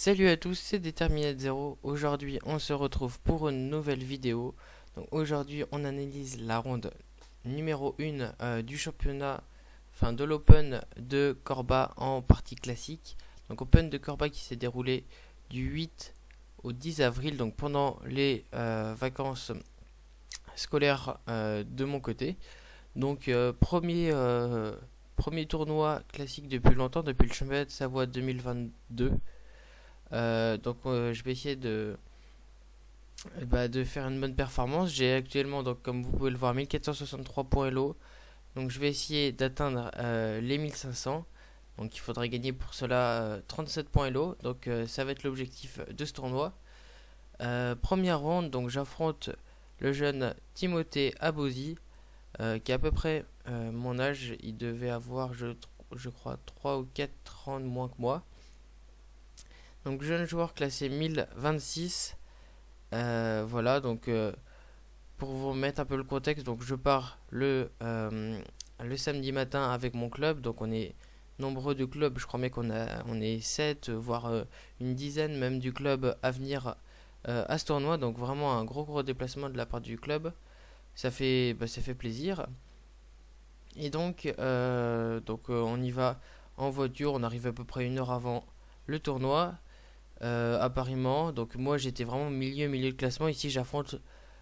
Salut à tous, c'est Determinate Zero. Aujourd'hui, on se retrouve pour une nouvelle vidéo. Donc aujourd'hui, on analyse la ronde numéro 1 du championnat, enfin de l'Open de Corba en partie classique. Donc Open de Corba qui s'est déroulé du 8 au 10 avril, donc pendant les vacances scolaires de mon côté. Donc premier tournoi classique depuis longtemps, depuis le championnat de Savoie 2022. Je vais essayer de faire une bonne performance. J'ai actuellement, donc, comme vous pouvez le voir, 1463 points Elo. Donc je vais essayer d'atteindre les 1500. Donc il faudrait gagner pour cela 37 points Elo. Donc ça va être l'objectif de ce tournoi. Première ronde, donc j'affronte le jeune Timothée Abosi, qui est à peu près mon âge. Il devait avoir, je crois, 3 ou 4 ans de moins que moi. Donc jeune joueur classé 1026. Voilà, pour vous remettre un peu le contexte, donc je pars le samedi matin avec mon club. Donc on est nombreux de clubs, je crois même on est 7 voire une dizaine même du club à venir à ce tournoi. Donc vraiment un gros déplacement de la part du club. Ça fait plaisir. Et on y va en voiture, on arrive à peu près une heure avant le tournoi. À Paris-Mans. Donc moi j'étais vraiment milieu de classement. Ici j'affronte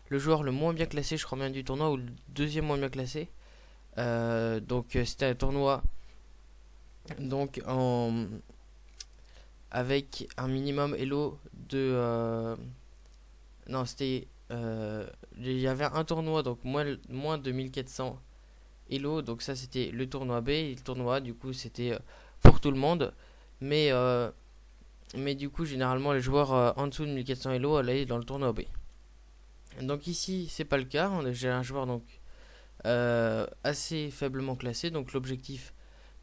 le joueur le moins bien classé, je crois bien du tournoi, ou le deuxième moins bien classé. C'était un tournoi donc en avec un minimum Elo de non c'était il y avait un tournoi donc moins de 1400 Elo. Donc ça c'était le tournoi B, et le tournoi A, du coup c'était pour tout le monde. Mais mais du coup, généralement, les joueurs en dessous de 1400 Elo allaient dans le tournoi B. Donc ici, c'est pas le cas. J'ai un joueur assez faiblement classé. Donc l'objectif,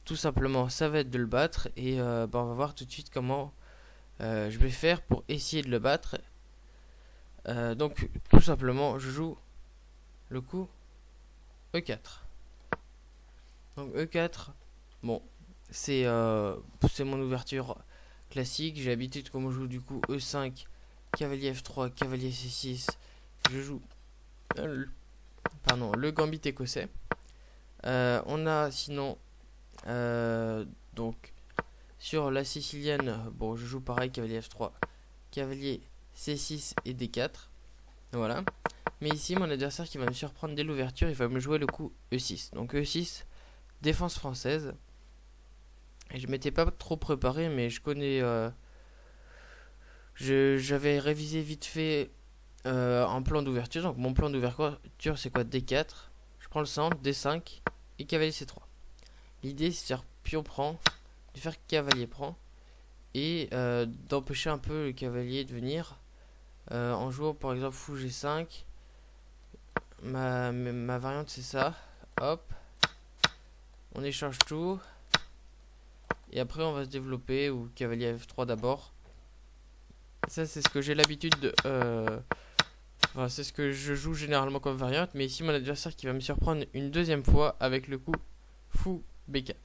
tout simplement, ça va être de le battre. Et on va voir tout de suite comment je vais faire pour essayer de le battre. Donc tout simplement, je joue le coup E4. Donc E4, bon, c'est mon ouverture classique. J'ai l'habitude comme on joue du coup E5, cavalier F3, cavalier C6. Je joue euh, le gambit écossais. On a sinon donc sur la sicilienne, bon je joue pareil, cavalier F3, cavalier C6 et D4. Voilà. Mais ici mon adversaire qui va me surprendre dès l'ouverture, il va me jouer le coup E6. Donc E6, défense française. Et je m'étais pas trop préparé, mais je connais. J'avais révisé vite fait un plan d'ouverture. Donc mon plan d'ouverture c'est quoi? D4. Je prends le centre, D5 et cavalier C3. L'idée c'est de faire pion prend, de faire cavalier prend et d'empêcher un peu le cavalier de venir en jouant par exemple fou G5. Ma variante c'est ça. Hop, on échange tout et après on va se développer ou cavalier F3 d'abord. Ça c'est ce que j'ai l'habitude de enfin, c'est ce que je joue généralement comme variante, mais ici mon adversaire qui va me surprendre une deuxième fois avec le coup fou B4.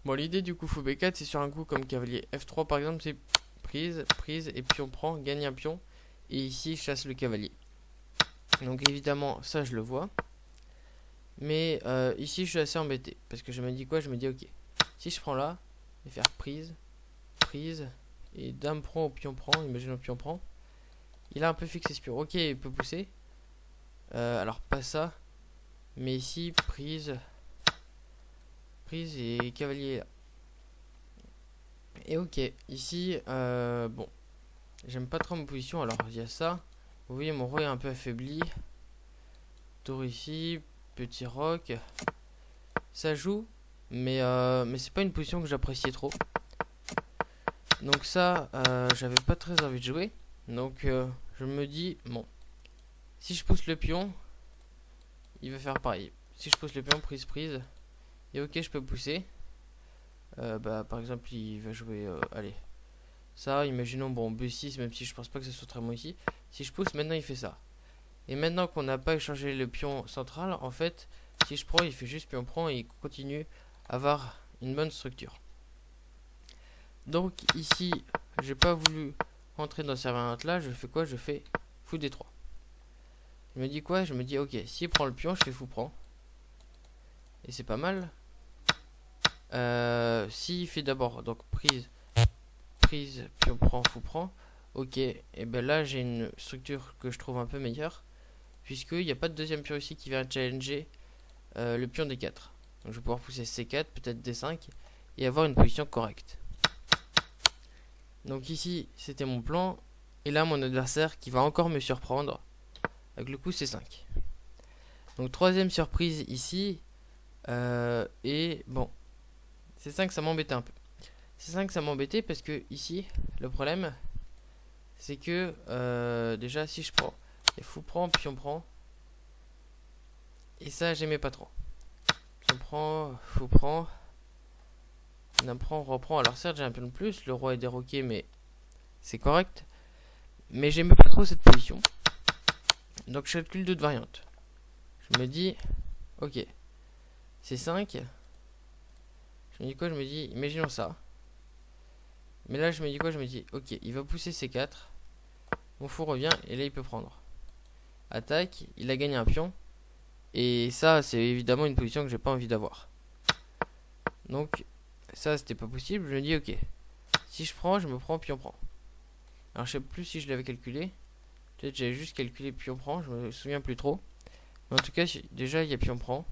Bon, l'idée du coup fou B4, c'est sur un coup comme cavalier F3 par exemple, c'est prise, et puis on prend, gagne un pion, et ici je chasse le cavalier. Donc évidemment, ça je le vois. Mais ici je suis assez embêté, parce que je me dis quoi? Je me dis ok, si je prends là, je vais faire prise, et dame prend au pion prend, imagine au pion prend. Il a un peu fixé ce pion, ok, il peut pousser. Alors pas ça, mais ici prise et cavalier là. Et ok, ici, bon, j'aime pas trop ma position, alors il y a ça. Vous voyez, mon roi est un peu affaibli. Tour ici, petit roc. Ça joue, mais c'est pas une position que j'appréciais trop. Donc ça, j'avais pas très envie de jouer. Donc je me dis, bon, si je pousse le pion, il va faire pareil. Si je pousse le pion, prise, et ok, je peux pousser. Par exemple, il va jouer, allez, ça, imaginons, bon, B6, même si je pense pas que ce soit très bon ici. Si je pousse, maintenant il fait ça. Et maintenant qu'on n'a pas échangé le pion central, en fait, si je prends, il fait juste pion prend et il continue à avoir une bonne structure. Donc ici, j'ai pas voulu rentrer dans cette variante là, je fais quoi? Je fais fou D3. Je me dis quoi? Je me dis ok, s'il prend le pion, je fais fou prend. Et c'est pas mal. S'il fait d'abord donc prise, pion prend, fou prend. Ok, et ben là j'ai une structure que je trouve un peu meilleure. Puisqu'il n'y a pas de deuxième pion ici qui vient challenger le pion D4. Donc je vais pouvoir pousser C4, peut-être D5. Et avoir une position correcte. Donc ici c'était mon plan. Et là mon adversaire qui va encore me surprendre. Avec le coup C5. Donc troisième surprise ici. Et bon. C5 ça m'embêtait un peu. C5 ça m'embêtait parce que ici le problème c'est que déjà si je prends et fou prend, pion prend. Et ça j'aimais pas trop. Pion prend, fou prend. On apprend, on reprend. Alors certes j'ai un pion de plus, le roi est déroqué mais c'est correct. Mais j'aimais pas trop cette position. Donc je calcule d'autres variantes. Je me dis, ok, C5. Je me dis quoi? Je me dis, imaginons ça. Mais là je me dis quoi? Je me dis, ok, il va pousser C4. Mon fou revient et là il peut prendre. Attaque, il a gagné un pion. Et ça c'est évidemment une position que j'ai pas envie d'avoir. Donc ça c'était pas possible. Je me dis ok, si je prends, je me prends, pion prend. Alors je sais plus si je l'avais calculé. Peut-être j'avais juste calculé pion prend, je me souviens plus trop. Mais en tout cas déjà il y a pion prend.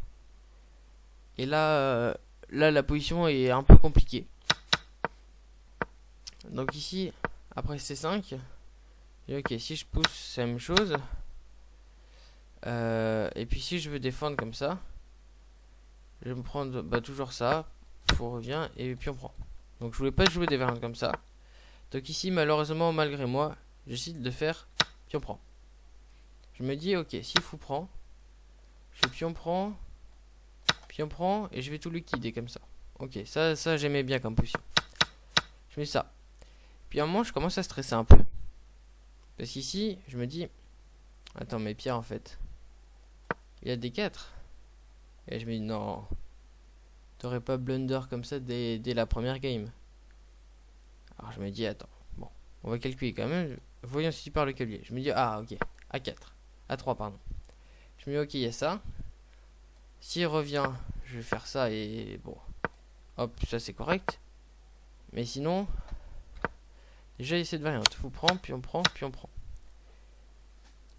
Et là, là la position est un peu compliquée. Donc ici, après C5, ok, si je pousse, c'est la même chose. Et puis si je veux défendre comme ça, je vais me prendre toujours ça, pour revient, et puis on prend. Donc je voulais pas jouer des variantes comme ça. Donc ici, malheureusement, malgré moi, je décide de faire pion prend. Je me dis, ok, si fou prend, je fais pion prend, et je vais tout liquider comme ça. Ok, ça j'aimais bien comme position. Je mets ça. Puis à un moment, je commence à stresser un peu. Parce qu'ici, je me dis, attends, mais Pierre, en fait, il y a des 4. Et je me dis, non, t'aurais pas blunder comme ça dès la première game. Alors je me dis, attends, bon, on va calculer quand même. Voyons si tu parles le cavalier. Je me dis, ah, ok, A4. A3, pardon. Je me dis, ok, il y a ça. S'il revient, je vais faire ça et bon, hop, ça c'est correct. Mais sinon, déjà il y a cette variante. Fou prend, puis on prend, puis on prend.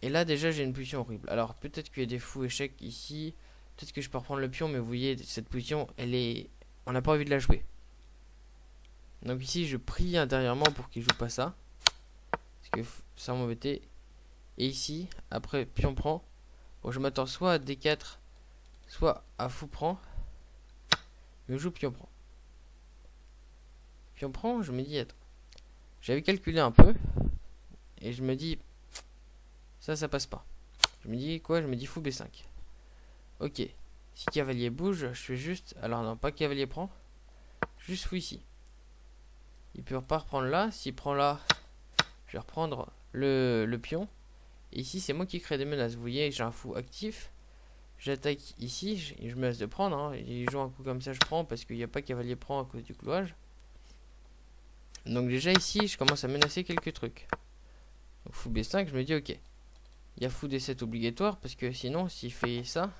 Et là déjà j'ai une position horrible. Alors peut-être qu'il y a des fous échecs ici. Peut-être que je peux reprendre le pion, mais vous voyez, cette position, elle est... On n'a pas envie de la jouer. Donc ici je prie intérieurement pour qu'il joue pas ça. Parce que ça m'embêtait. Et ici, après pion prend. Bon, je m'attends soit à D4, soit à fou prend. Je joue pion prend. Pion prend, je me dis, attends. J'avais calculé un peu. Et je me dis, ça passe pas. Je me dis quoi? Je me dis fou B5. Ok. Si cavalier bouge, je fais juste... Alors non, pas cavalier prend. Juste fou ici. Il peut pas reprendre là. S'il prend là, je vais reprendre le pion. Et ici, c'est moi qui crée des menaces. Vous voyez, j'ai un fou actif. J'attaque ici. Je me laisse de prendre. Hein. Il joue un coup comme ça, je prends. Parce qu'il n'y a pas cavalier prend à cause du clouage. Donc déjà ici, je commence à menacer quelques trucs. Donc fou B5, je me dis ok. Il y a fou D7 obligatoire. Parce que sinon, s'il fait ça...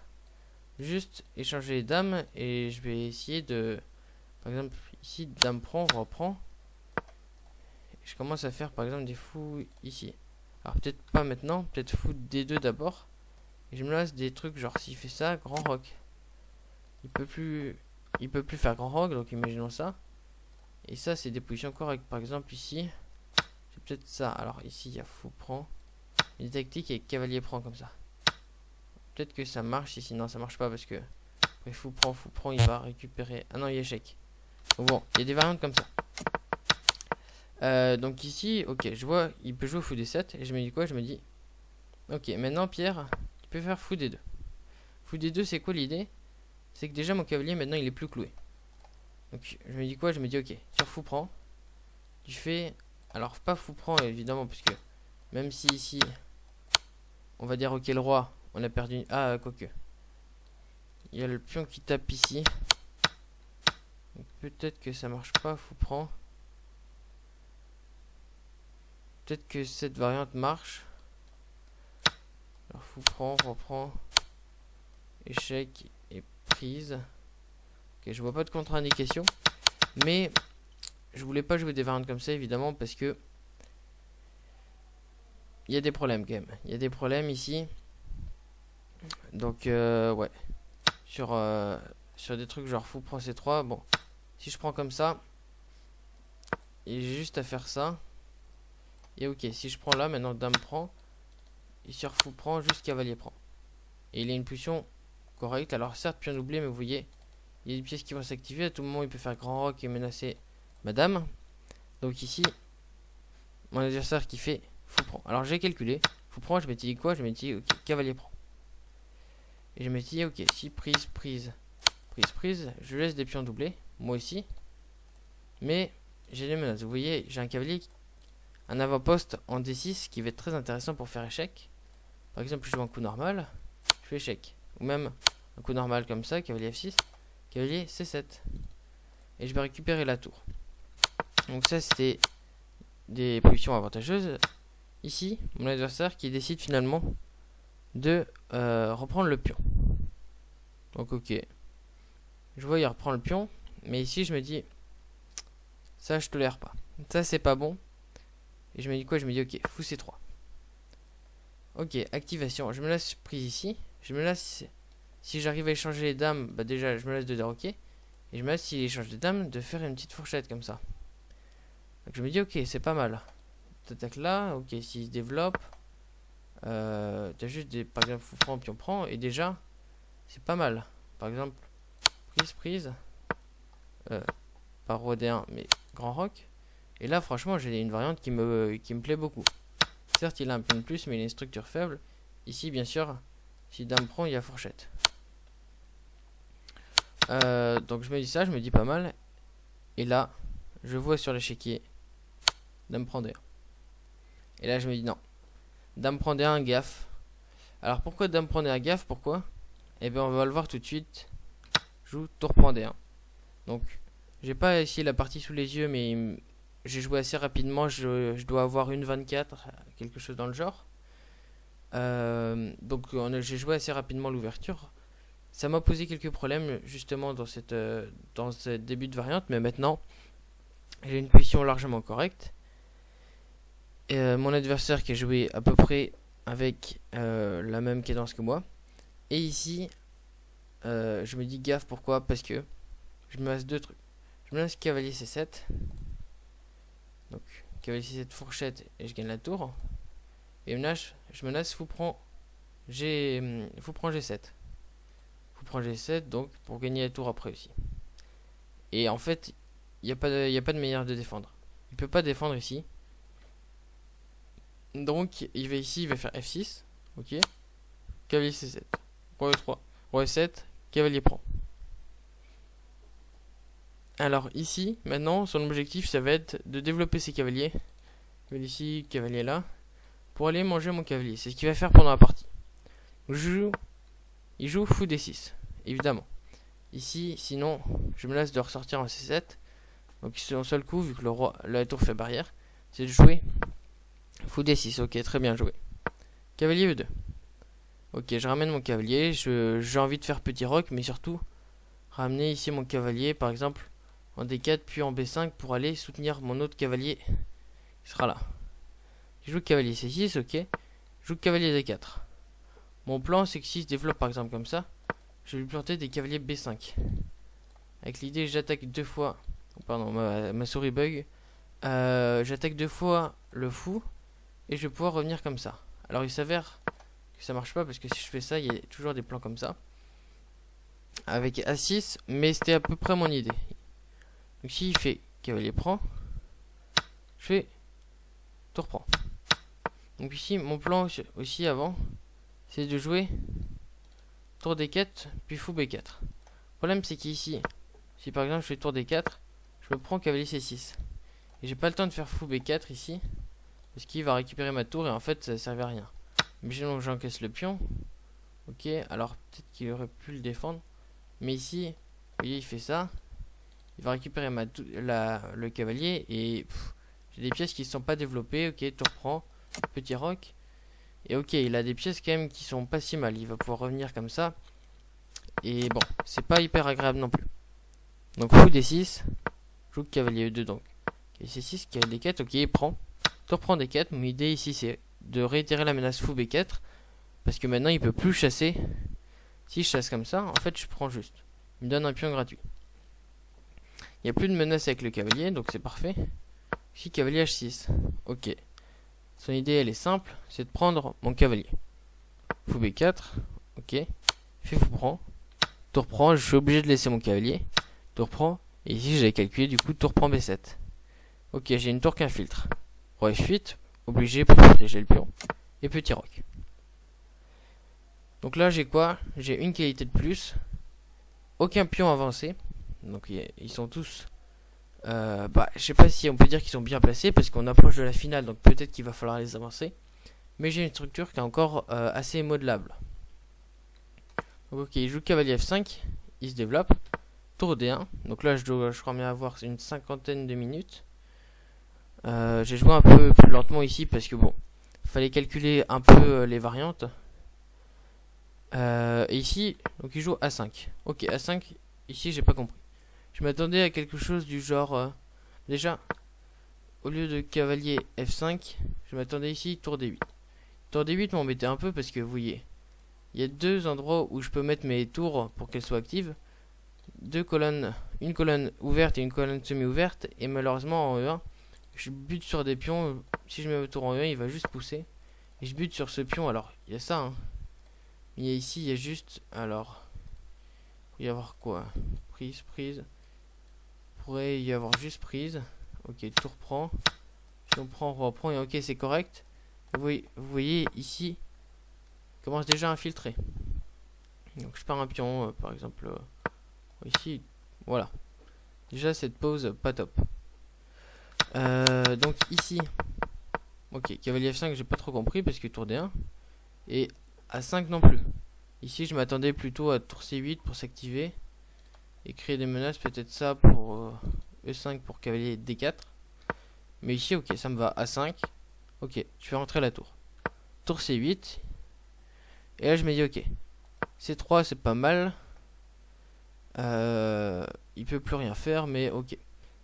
Juste échanger les dames et je vais essayer de, par exemple ici dame prend, reprend. Je commence à faire par exemple des fous ici. Alors peut-être pas maintenant, peut-être fou D2 d'abord. Et je me laisse des trucs genre s'il fait ça, grand roc. Il peut plus faire grand roc, donc imaginons ça. Et ça c'est des positions correctes. Par exemple ici, c'est peut-être ça. Alors ici il y a fou prend. Une tactique avec cavalier prend comme ça. Peut-être que ça marche, ici non ça marche pas parce que après fou prend, il va récupérer. Ah non, il y a échec. Donc bon, il y a des variantes comme ça. Donc ici, ok, je vois, il peut jouer fou D7 et je me dis quoi? Je me dis, ok, maintenant Pierre, tu peux faire fou D2. Fou D2, c'est quoi l'idée? C'est que déjà mon cavalier maintenant il est plus cloué. Donc je me dis quoi? Je me dis ok, sur fou prend, tu fais, alors pas fou prend évidemment parce que même si ici on va dire ok le roi. On a perdu... Ah, quoique. Il y a le pion qui tape ici. Peut-être que ça marche pas. Fou prend. peut-être que cette variante marche. Alors fou prend, reprend, échec et prise. Ok, je vois pas de contre-indication, mais je voulais pas jouer des variantes comme ça évidemment parce que il y a des problèmes quand même. Il y a des problèmes ici. Donc ouais, sur des trucs genre fou prend C3, bon, si je prends comme ça, et j'ai juste à faire ça. Et ok, si je prends là, maintenant dame prend, et sur fou prend, juste cavalier prend. Et il a une position correcte. Alors certes, pion doublé, mais vous voyez, il y a des pièces qui vont s'activer. À tout moment, il peut faire grand roc et menacer madame. Donc ici, mon adversaire qui fait fou prend. Alors j'ai calculé, fou prend, je m'étais dit quoi? Je m'étais dit, ok, cavalier prend. Et je m'étais dit, ok, si prise, prise, prise, prise, je laisse des pions doublés, moi aussi. Mais j'ai des menaces. Vous voyez, j'ai un cavalier, un avant-poste en D6 qui va être très intéressant pour faire échec. Par exemple, je joue un coup normal, je fais échec. Ou même un coup normal comme ça, cavalier F6, cavalier C7. Et je vais récupérer la tour. Donc ça, c'était des positions avantageuses. Ici, mon adversaire qui décide finalement de reprendre le pion. Donc ok. Je vois, il reprend le pion. Mais ici, je me dis, ça, je tolère pas. Ça, c'est pas bon. Et je me dis quoi? Je me dis, ok, fou C3. Ok, activation. Je me laisse prise ici. Je me laisse, si j'arrive à échanger les dames, bah déjà, je me laisse de dire ok. Et je me laisse, s'il échange les dames, de faire une petite fourchette comme ça. Donc je me dis, ok, c'est pas mal. T'attaques là, ok, s'il se développe. T'as juste des, par exemple, fou prend, pion prend. Et déjà, c'est pas mal. Par exemple, prise, prise. Pas roi D1, mais grand roc. Et là, franchement, j'ai une variante qui me plaît beaucoup. Certes, il a un pion de plus, mais il a une structure faible. Ici, bien sûr, si dame prend, il y a fourchette. Donc je me dis ça, je me dis pas mal. Et là, je vois sur l'échiquier, dame prend D1. Et là, je me dis non. Dame prend D1, gaffe. Alors pourquoi dame prend D1, gaffe? Pourquoi? Eh bien, on va le voir tout de suite. Joue tour prend D1. Donc, j'ai pas ici la partie sous les yeux, mais j'ai joué assez rapidement. Je dois avoir une 24, quelque chose dans le genre. Donc, j'ai joué assez rapidement l'ouverture. Ça m'a posé quelques problèmes justement dans ce début de variante, mais maintenant j'ai une position largement correcte. Et, mon adversaire qui a joué à peu près avec la même cadence que moi. Et ici, je me dis gaffe, pourquoi? Parce que je me laisse deux trucs. Je me laisse cavalier C7. Donc cavalier C7 fourchette et je gagne la tour. Et je me laisse fou prend G7. Fou prend G7 donc pour gagner la tour après aussi. Et en fait, il n'y a pas de manière de défendre. Il peut pas défendre ici. Donc il va ici, il va faire F6. Ok. Cavalier C7. Roi E3. Roi E7. Cavalier prend. Alors ici, maintenant, son objectif, ça va être de développer ses cavaliers. Cavalier ici, cavalier là. Pour aller manger mon cavalier. C'est ce qu'il va faire pendant la partie. Donc, il joue fou D6. Évidemment. Ici, sinon, je me laisse de ressortir en C7. Donc son seul coup, vu que la tour fait barrière, c'est de jouer fou D6. Ok, très bien joué. Cavalier E2. Ok, je ramène mon cavalier. J'ai envie de faire petit roc, mais surtout ramener ici mon cavalier, par exemple, en D4 puis en B5 pour aller soutenir mon autre cavalier qui sera là. Je joue cavalier C6, ok. Je joue cavalier D4. Mon plan, c'est que s'il se développe par exemple comme ça, je vais lui planter des cavaliers B5. Avec l'idée, j'attaque deux fois. Pardon, ma souris bug. J'attaque deux fois le fou et je vais pouvoir revenir comme ça. Alors il s'avère que ça marche pas parce que si je fais ça, il y a toujours des plans comme ça. Avec A6, mais c'était à peu près mon idée. Donc s'il fait cavalier prend, je fais tour prend. Donc ici, mon plan aussi avant, c'est de jouer tour D4, puis fou B4. Le problème c'est qu'ici, si par exemple je fais tour D4, je me prends cavalier C6. Et j'ai pas le temps de faire fou B4 ici, parce qu'il va récupérer ma tour et en fait ça servait à rien. Mais sinon j'encaisse le pion. Ok, alors peut-être qu'il aurait pu le défendre. Mais ici, vous voyez, il fait ça. Il va récupérer le cavalier et J'ai des pièces qui ne sont pas développées. Ok, tu reprends. Petit roc. Et ok, il a des pièces quand même qui sont pas si mal. Il va pouvoir revenir comme ça. Et bon, c'est pas hyper agréable non plus. Donc fou D6. Joue cavalier E2 donc. Et C6 qui a des quêtes. Ok, il prend. Tu reprends des quêtes. Mon idée ici c'est de réitérer la menace fou B4. Parce que maintenant il peut plus chasser. Si je chasse comme ça, en fait je prends juste. Il me donne un pion gratuit. Il n'y a plus de menace avec le cavalier, donc c'est parfait. Ici cavalier H6. Ok. Son idée elle est simple, c'est de prendre mon cavalier. Fou B4. Ok. Fait fou prend. Tour prend, je suis obligé de laisser mon cavalier. Tour prend. Et ici j'avais calculé du coup tour prend B7. Ok, j'ai une tour qui infiltre. Roi F8. Obligé pour protéger le pion. Et petit roc. Donc là j'ai quoi? J'ai une qualité de plus. Aucun pion avancé. Donc ils sont tous... je sais pas si on peut dire qu'ils sont bien placés parce qu'on approche de la finale. Donc peut-être qu'il va falloir les avancer. Mais j'ai une structure qui est encore assez modelable. Donc ok, il joue cavalier F5. Il se développe. Tour D1. Donc là je crois bien avoir une cinquantaine de minutes. J'ai joué un peu plus lentement ici parce que bon, fallait calculer un peu les variantes. Et ici, donc il joue A5. Ok, A5, ici j'ai pas compris. Je m'attendais à quelque chose du genre... déjà, au lieu de cavalier F5, je m'attendais ici tour D8. Tour D8 m'embêtait un peu parce que vous voyez, il y a deux endroits où je peux mettre mes tours pour qu'elles soient actives. Deux colonnes, une colonne ouverte et une colonne semi-ouverte. Et malheureusement en E1, je bute sur des pions. Si je mets mon tour en E1, il va juste pousser. Et je bute sur ce pion, alors il y a ça hein. Il y a ici, il y a juste, alors, il peut y avoir quoi? Prise. Pourrait y avoir juste prise. Ok, tour prend. Si on prend, on reprend et ok, c'est correct. Vous voyez ici, il commence déjà à infiltrer. Donc je pars un pion, par exemple, ici, voilà. Déjà cette pause, pas top. Donc ici, ok, cavalier F5, j'ai pas trop compris parce que tour D1. Et A5 non plus. Ici, je m'attendais plutôt à tour C8 pour s'activer. Et créer des menaces, peut-être ça pour E5 pour cavalier D4. Mais ici, ok, ça me va. A5. Ok, je vais rentrer la tour. Tour C8. Et là, je me dis, ok. C3, c'est pas mal. Il peut plus rien faire, mais ok.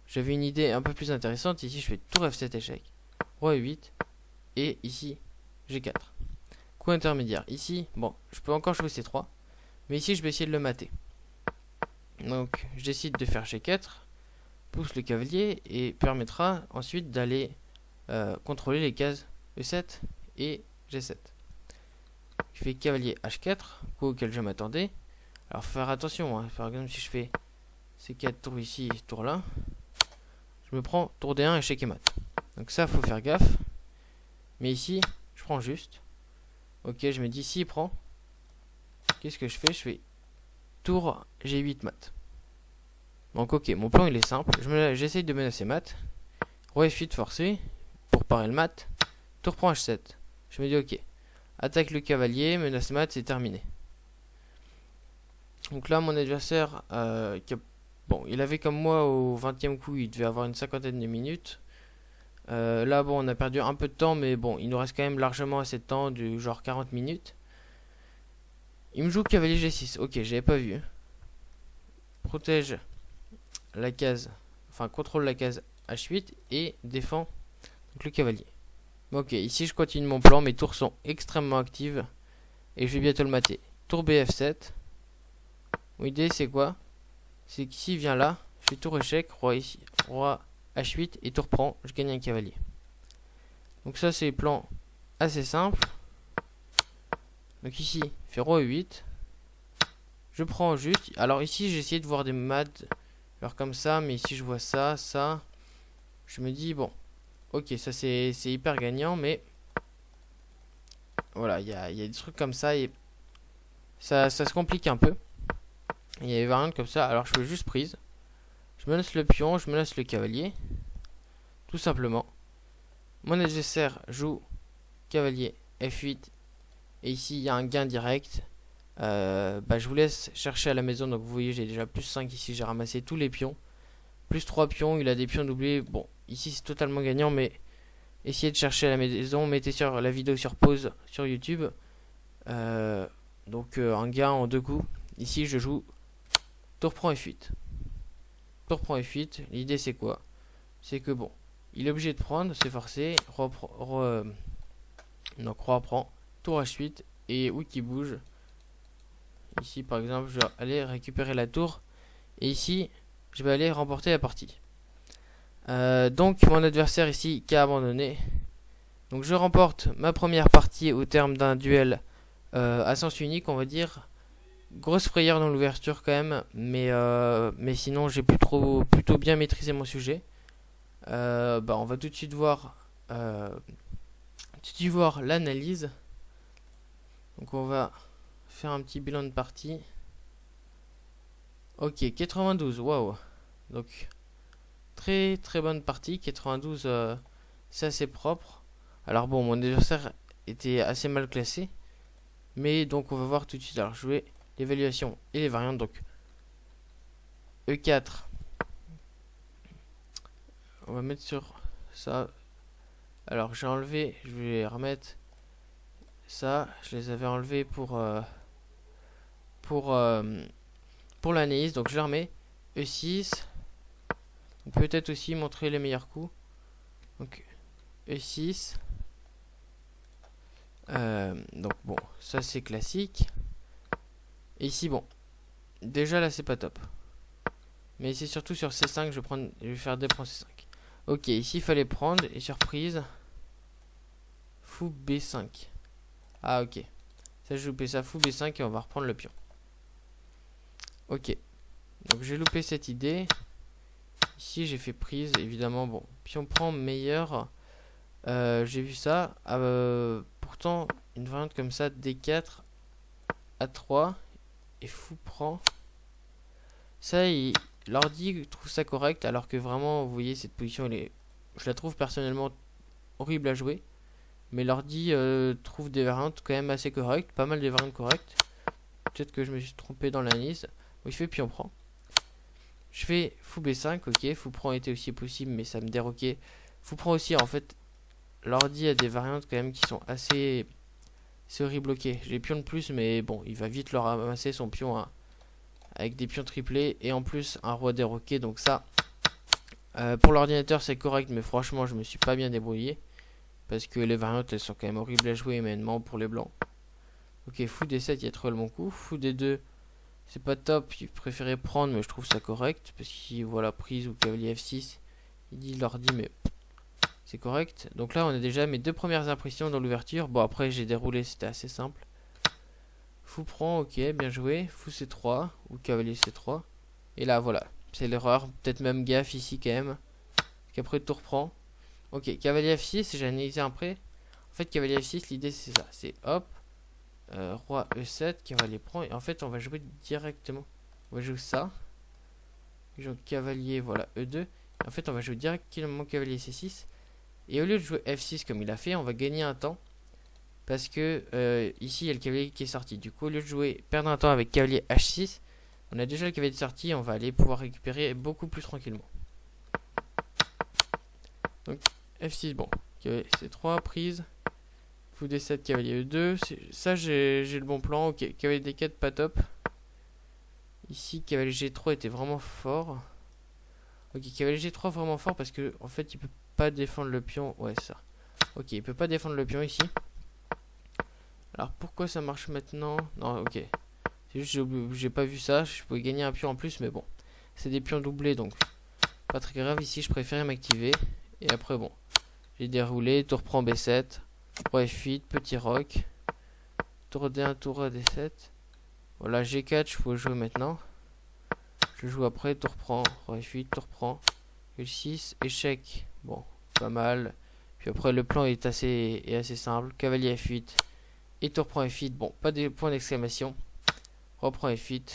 J'avais une idée un peu plus intéressante. Ici, je fais tour F7 échec. Roi E8. Et ici, G4. Coup intermédiaire. Ici, bon, je peux encore jouer C3. Mais ici, je vais essayer de le mater. Donc, je décide de faire G4. Pousse le cavalier et permettra ensuite d'aller contrôler les cases E7 et G7. Je fais cavalier H4, coup auquel je m'attendais. Alors, faut faire attention. Hein. Par exemple, si je fais C4 tour ici, tour là, je me prends tour D1, échec et mat. Donc ça, faut faire gaffe. Mais ici, je prends juste. Ok, je me dis, si il prend, qu'est-ce que je fais? Je fais tour G8 mat. Donc ok, mon plan il est simple. J'essaye de menacer mat. Roi F8 forcé pour parer le mat. Tour prend H7. Je me dis ok. Attaque le cavalier, menace mat, c'est terminé. Donc là, mon adversaire, bon, il avait comme moi au 20e coup, il devait avoir une cinquantaine de minutes. Là, bon, on a perdu un peu de temps, mais bon, il nous reste quand même largement assez de temps, du genre 40 minutes. Il me joue cavalier G6. Ok, j'avais pas vu. Protège la case, enfin contrôle la case H8 et défend donc le cavalier. Ok, ici je continue mon plan, mes tours sont extrêmement actives et je vais bientôt le mater. Tour BF7. Mon idée c'est quoi? C'est qu'ici il vient là, je fais tour échec, roi ici, roi H8 et tour prend, je gagne un cavalier. Donc ça c'est le plan assez simple. Donc ici, je fais roi E8. Je prends juste. Alors ici j'ai essayé de voir des maths alors comme ça, mais ici je vois ça, ça. Je me dis bon, ok, ça c'est hyper gagnant, mais voilà, il y a des trucs comme ça et ça se complique un peu. Il y a des variantes comme ça, alors je fais juste prise. Je menace le pion, je menace le cavalier. Tout simplement. Mon adversaire joue cavalier F8. Et ici il y a un gain direct. Je vous laisse chercher à la maison. Donc vous voyez j'ai déjà plus 5 ici. J'ai ramassé tous les pions. Plus 3 pions. Il a des pions doublés. Bon, ici c'est totalement gagnant, mais essayez de chercher à la maison, mettez sur la vidéo sur pause sur YouTube. Un gain en 2 coups. Ici je joue tour prend F8. Tour prend F8, l'idée c'est quoi? C'est que bon, il est obligé de prendre, c'est forcé, donc roi prend, tour H8, et oui qui bouge. Ici par exemple je vais aller récupérer la tour, et ici je vais aller remporter la partie. Donc mon adversaire ici qui a abandonné. Donc je remporte ma première partie au terme d'un duel à sens unique, on va dire. Grosse frayeur dans l'ouverture quand même, mais sinon j'ai plutôt bien maîtrisé mon sujet. On va tout de suite voir l'analyse. Donc on va faire un petit bilan de partie. Ok, 92, waouh. Donc très très bonne partie, 92, c'est assez propre. Alors bon, mon adversaire était assez mal classé, mais donc on va voir tout de suite. Alors jouer l'évaluation et les variantes. Donc E4, on va mettre sur ça. Alors j'ai enlevé, je vais remettre ça. Je les avais enlevés pour l'analyse. Donc je les remets. E6. Peut-être aussi montrer les meilleurs coups. Donc E6. Donc bon, ça c'est classique. Et ici bon, déjà là c'est pas top. Mais c'est surtout sur C5 je vais faire D prend C5. Ok, ici il fallait prendre et surprise. Fou B5. Ah ok. Ça j'ai loupé ça, fou B5 et on va reprendre le pion. Ok. Donc j'ai loupé cette idée. Ici j'ai fait prise, évidemment. Bon, pion prend meilleur. J'ai vu ça. Pourtant, une variante comme ça, D4, A3 et fou prend. Ça, l'ordi trouve ça correct, alors que vraiment, vous voyez, cette position, je la trouve personnellement horrible à jouer. Mais l'ordi trouve des variantes quand même assez correctes, pas mal de variantes correctes. Peut-être que je me suis trompé dans l'analyse. Bon, il fait pion prend. Je fais fou B5, ok. Fou prend était aussi possible, mais ça me déroquait. Fou prend aussi, en fait, l'ordi a des variantes quand même qui sont assez... C'est horrible, ok. J'ai pion de plus, mais bon, il va vite le ramasser son pion avec des pions triplés. Et en plus, un roi déroqué, donc ça... pour l'ordinateur, c'est correct, mais franchement, je me suis pas bien débrouillé. Parce que les variantes, elles sont quand même horribles à jouer, humainement, pour les blancs. Ok, fou D7, il y a trop le bon coup. Fou D2, c'est pas top. Il préférait prendre, mais je trouve ça correct. Parce qu'il voit la prise ou cavalier F6. Il dit l'ordi, mais... c'est correct. Donc là, on a déjà mes 2 premières impressions dans l'ouverture. Bon, après, j'ai déroulé, c'était assez simple. Fou prend, ok, bien joué. Fou C3 ou cavalier C3. Et là, voilà. C'est l'erreur. Peut-être même gaffe ici, quand même. Qu'après, tour prend. Ok, cavalier F6, j'ai analysé après. En fait, cavalier F6, l'idée, c'est ça. C'est hop. Roi E7, cavalier prend. Et en fait, on va jouer directement. On va jouer ça. Donc, cavalier, voilà, E2. En fait, on va jouer directement cavalier C6. Et au lieu de jouer F6 comme il a fait, on va gagner un temps. Parce que ici, il y a le cavalier qui est sorti. Du coup, au lieu de jouer, perdre un temps avec cavalier H6, on a déjà le cavalier de sortie. On va aller pouvoir récupérer beaucoup plus tranquillement. Donc, F6, bon. Cavalier C3, prise. Fou D7, cavalier E2. Ça, j'ai le bon plan. Ok, cavalier D4, pas top. Ici, cavalier G3 était vraiment fort. Ok, cavalier G3 vraiment fort parce que en fait, il peut pas défendre le pion. Ouais, ça. Ok, il peut pas défendre le pion ici. Alors, pourquoi ça marche maintenant? Non, ok. C'est juste j'ai pas vu ça. Je pouvais gagner un pion en plus, mais bon. C'est des pions doublés, donc pas très grave. Ici, je préférais m'activer. Et après, bon. J'ai déroulé. Tour prend B7. Roi F8, petit roc. Tour D1, tour D7. Voilà, G4, je peux jouer maintenant. Je joue après, tour prend, roi F8, tour prend. L6, échec. Bon, pas mal. Puis après, le plan est assez simple. Cavalier F8 et tour prend F8. Bon, pas de point d'exclamation. Reprend F8.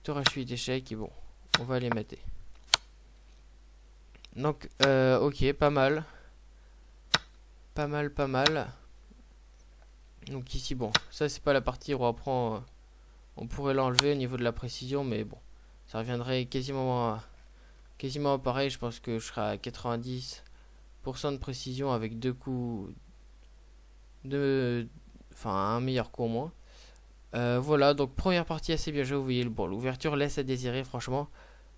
Tour H8, échec. Et bon, on va les mater. Donc, ok, pas mal. Pas mal. Donc ici, bon, ça c'est pas la partie roi prend. On pourrait l'enlever au niveau de la précision, mais bon, ça reviendrait quasiment quasiment pareil. Je pense que je serai à 90% de précision avec deux coups de... Enfin, un meilleur coup au moins. Voilà, donc première partie assez bien jouée. Vous voyez, bon, l'ouverture laisse à désirer, franchement.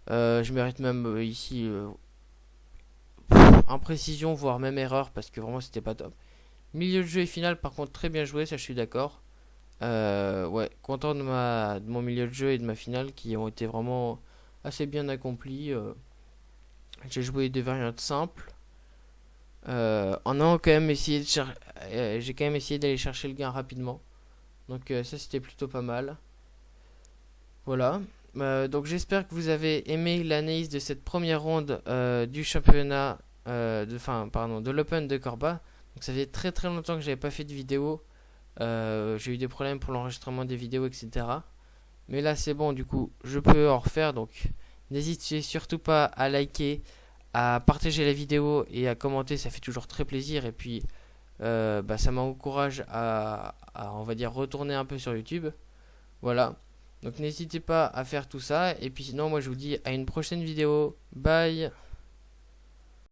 Je mérite même ici imprécision, voire même erreur, parce que vraiment c'était pas top. Milieu de jeu et finale, par contre, très bien joué, ça je suis d'accord. Ouais, content de mon milieu de jeu et de ma finale qui ont été vraiment assez bien accomplis. J'ai joué des variantes simples. En ayant quand même essayé de j'ai quand même essayé d'aller chercher le gain rapidement. Donc ça c'était plutôt pas mal. Voilà. Donc j'espère que vous avez aimé l'analyse de cette première ronde du championnat pardon, de l'Open de Corba. Donc ça fait très très longtemps que j'avais pas fait de vidéo. J'ai eu des problèmes pour l'enregistrement des vidéos, etc. Mais là c'est bon, du coup je peux en refaire. Donc n'hésitez surtout pas à liker, à partager la vidéo et à commenter, ça fait toujours très plaisir. Et puis ça m'encourage on va dire, retourner un peu sur YouTube. Voilà. Donc n'hésitez pas à faire tout ça. Et puis sinon, moi je vous dis à une prochaine vidéo. Bye.